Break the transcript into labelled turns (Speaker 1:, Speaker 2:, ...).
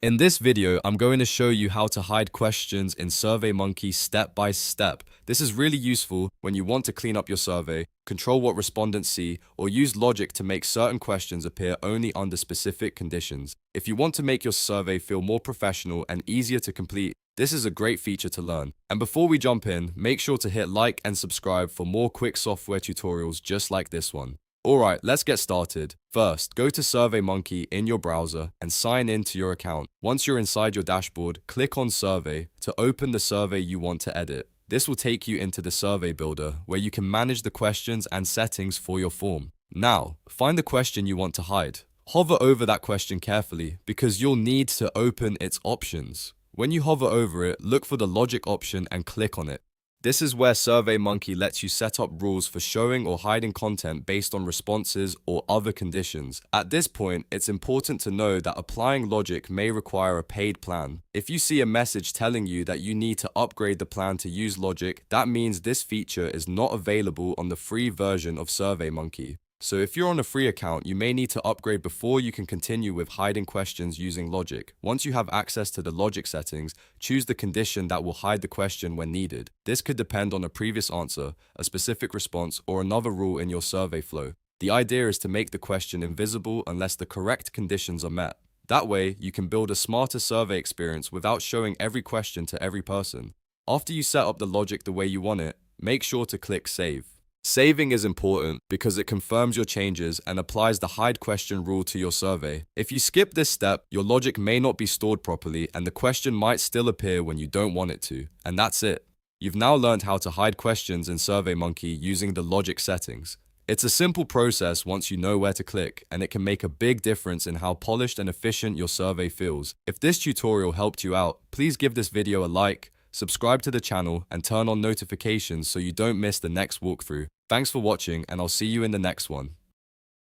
Speaker 1: In this video, I'm going to show you how to hide questions in SurveyMonkey step by step. This is really useful when you want to clean up your survey, control what respondents see, or use logic to make certain questions appear only under specific conditions. If you want to make your survey feel more professional and easier to complete, this is a great feature to learn. And before we jump in, make sure to hit like and subscribe for more quick software tutorials just like this one. Alright, let's get started. First, go to SurveyMonkey in your browser and sign in to your account. Once you're inside your dashboard, click on Survey to open the survey you want to edit. This will take you into the survey builder where you can manage the questions and settings for your form. Now, find the question you want to hide. Hover over that question carefully because you'll need to open its options. When you hover over it, look for the logic option and click on it. This is where SurveyMonkey lets you set up rules for showing or hiding content based on responses or other conditions. At this point, it's important to know that applying logic may require a paid plan. If you see a message telling you that you need to upgrade the plan to use logic, that means this feature is not available on the free version of SurveyMonkey. So if you're on a free account, you may need to upgrade before you can continue with hiding questions using logic. Once you have access to the logic settings, choose the condition that will hide the question when needed. This could depend on a previous answer, a specific response, or another rule in your survey flow. The idea is to make the question invisible unless the correct conditions are met. That way, you can build a smarter survey experience without showing every question to every person. After you set up the logic the way you want it, make sure to click Save. Saving is important because it confirms your changes and applies the hide question rule to your survey. If you skip this step, your logic may not be stored properly and the question might still appear when you don't want it to. And that's it. You've now learned how to hide questions in SurveyMonkey using the logic settings. It's a simple process once you know where to click, and it can make a big difference in how polished and efficient your survey feels. If this tutorial helped you out, please give this video a like, subscribe to the channel, and turn on notifications so you don't miss the next walkthrough. Thanks for watching, and I'll see you in the next one.